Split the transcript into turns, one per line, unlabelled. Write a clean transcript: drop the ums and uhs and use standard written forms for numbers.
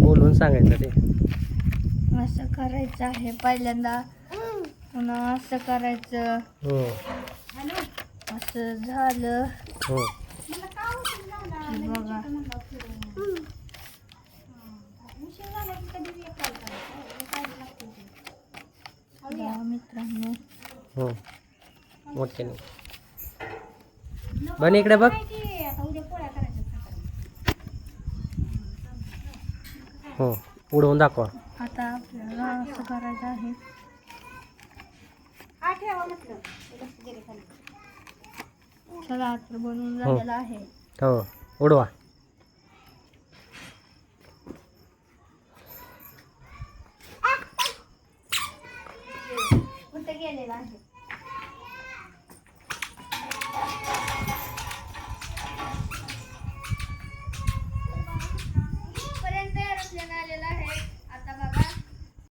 बोलून सांगायचं ते.
असं करायचं आहे पहिल्यांदा, पुन्हा असं करायचं.
हो
असं झालं
हो
की बघा. बघा मित्रांनो,
हो मोठ्याने बन इकडे बघ. हो उडवून दाखवा.
आता आपल्याला असं करायचं आहे. चला आता बनवून झालेलं आहे.
हो उडवा.
कुठे गेलेला आहे.